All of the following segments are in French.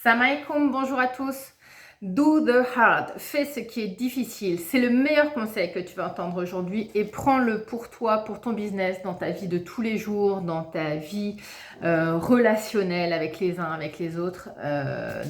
Salam alaikum, bonjour à tous. Do the hard, fais ce qui est difficile. C'est le meilleur conseil que tu vas entendre aujourd'hui et prends-le pour toi, pour ton business, dans ta vie de tous les jours, dans ta vie relationnelle avec les uns, avec les autres,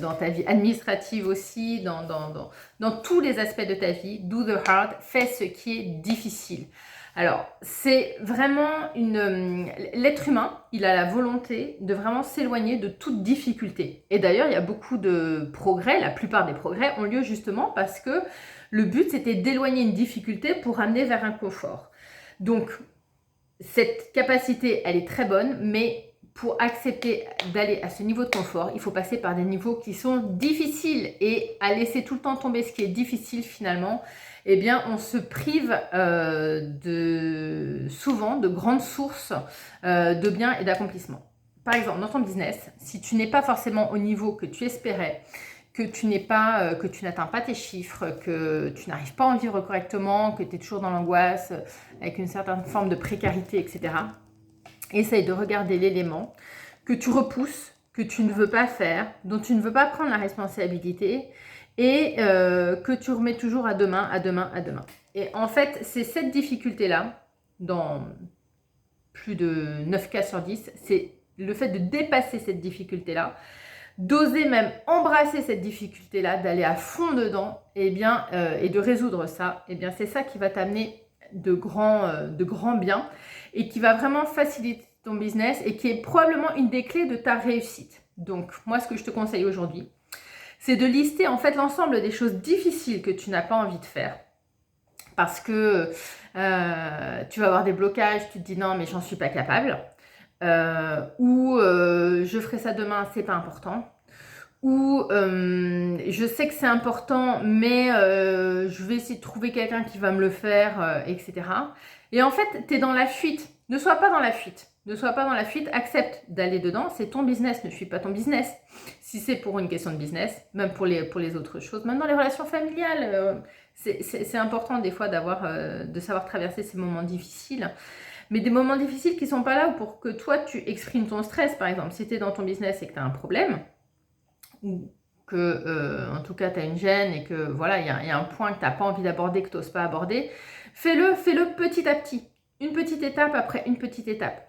dans ta vie administrative aussi, dans tous les aspects de ta vie. Do the hard, fais ce qui est difficile. Alors, c'est vraiment l'être humain, il a la volonté de vraiment s'éloigner de toute difficulté. Et d'ailleurs, il y a beaucoup de progrès, la plupart des progrès ont lieu justement parce que le but, c'était d'éloigner une difficulté pour amener vers un confort. Donc, cette capacité, elle est très bonne, mais pour accepter d'aller à ce niveau de confort, il faut passer par des niveaux qui sont difficiles. Et à laisser tout le temps tomber ce qui est difficile finalement, eh bien, on se prive souvent de grandes sources de bien et d'accomplissement. Par exemple, dans ton business, si tu n'es pas forcément au niveau que tu espérais, que tu n'atteins pas tes chiffres, que tu n'arrives pas à en vivre correctement, que tu es toujours dans l'angoisse, avec une certaine forme de précarité, etc. Essaye de regarder l'élément que tu repousses, que tu ne veux pas faire, dont tu ne veux pas prendre la responsabilité et que tu remets toujours à demain, à demain, à demain. Et en fait, c'est cette difficulté-là, dans plus de 9 cas sur 10, c'est le fait de dépasser cette difficulté-là, d'oser même embrasser cette difficulté-là, d'aller à fond dedans, et de résoudre ça, c'est ça qui va t'amener de grands biens et qui va vraiment faciliter ton business et qui est probablement une des clés de ta réussite. Donc, moi, ce que je te conseille aujourd'hui, c'est de lister en fait l'ensemble des choses difficiles que tu n'as pas envie de faire. Parce que tu vas avoir des blocages, tu te dis non, mais j'en suis pas capable. Ou je ferai ça demain, c'est pas important. Ou je sais que c'est important, mais je vais essayer de trouver quelqu'un qui va me le faire, etc. Et en fait, tu es dans la fuite. Ne sois pas dans la fuite. Ne sois pas dans la fuite, accepte d'aller dedans. C'est ton business, ne suis pas ton business. Si c'est pour une question de business, même pour les autres choses, même dans les relations familiales, c'est important des fois de savoir traverser ces moments difficiles. Mais des moments difficiles qui ne sont pas là pour que toi, tu exprimes ton stress. Par exemple, si tu es dans ton business et que tu as un problème, ou que en tout cas tu as une gêne et que voilà, il y a un point que tu n'as pas envie d'aborder, que tu n'oses pas aborder, fais-le petit à petit, une petite étape après une petite étape.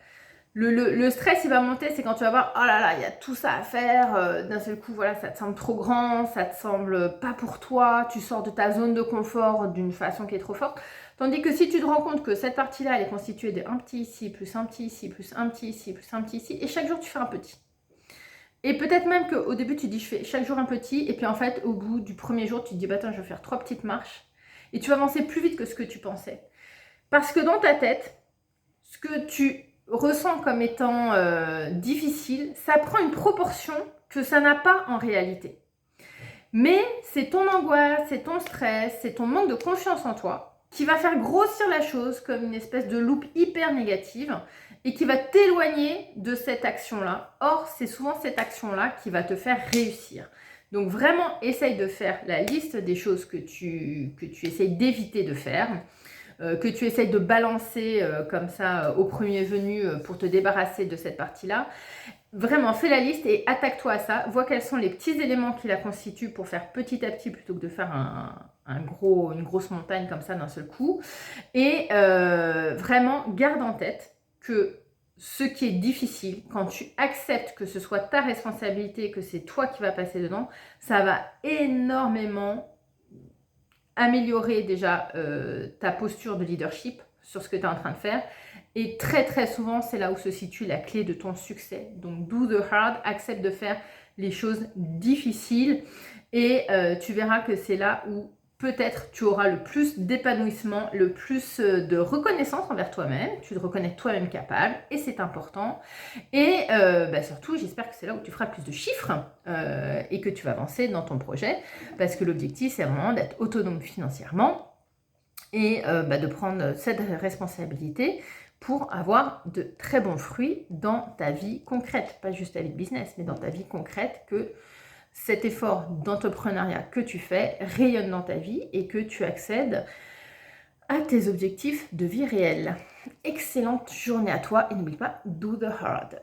Le stress, il va monter, c'est quand tu vas voir, oh là là, il y a tout ça à faire, d'un seul coup, voilà, ça te semble trop grand, ça te semble pas pour toi, tu sors de ta zone de confort d'une façon qui est trop forte. Tandis que si tu te rends compte que cette partie-là, elle est constituée d'un petit ici, plus un petit ici, plus un petit ici, plus un petit ici, et chaque jour, tu fais un petit. Et peut-être même qu'au début, tu dis, je fais chaque jour un petit, et puis en fait, au bout du premier jour, tu te dis, bah attends, je vais faire 3 petites marches, et tu vas avancer plus vite que ce que tu pensais. Parce que dans ta tête, ce que tu ressens comme étant difficile, ça prend une proportion que ça n'a pas en réalité. Mais c'est ton angoisse, c'est ton stress, c'est ton manque de confiance en toi qui va faire grossir la chose comme une espèce de loupe hyper négative et qui va t'éloigner de cette action-là. Or, c'est souvent cette action-là qui va te faire réussir. Donc vraiment, essaye de faire la liste des choses que tu essayes d'éviter de faire, que tu essayes de balancer comme ça au premier venu pour te débarrasser de cette partie-là. Vraiment, fais la liste et attaque-toi à ça. Vois quels sont les petits éléments qui la constituent pour faire petit à petit plutôt que de faire une grosse montagne comme ça d'un seul coup. Et vraiment, garde en tête que ce qui est difficile, quand tu acceptes que ce soit ta responsabilité, que c'est toi qui vas passer dedans, ça va énormément améliorer déjà ta posture de leadership sur ce que tu es en train de faire. Et très très souvent, c'est là où se situe la clé de ton succès. Donc, do the hard, accepte de faire les choses difficiles et tu verras que c'est là où peut-être tu auras le plus d'épanouissement, le plus de reconnaissance envers toi-même. Tu te reconnais toi-même capable et c'est important. Et surtout, j'espère que c'est là où tu feras plus de chiffres et que tu vas avancer dans ton projet parce que l'objectif, c'est vraiment d'être autonome financièrement et de prendre cette responsabilité pour avoir de très bons fruits dans ta vie concrète, pas juste ta vie de business, mais dans ta vie concrète, que cet effort d'entrepreneuriat que tu fais rayonne dans ta vie et que tu accèdes à tes objectifs de vie réelle. Excellente journée à toi et n'oublie pas, do the hard.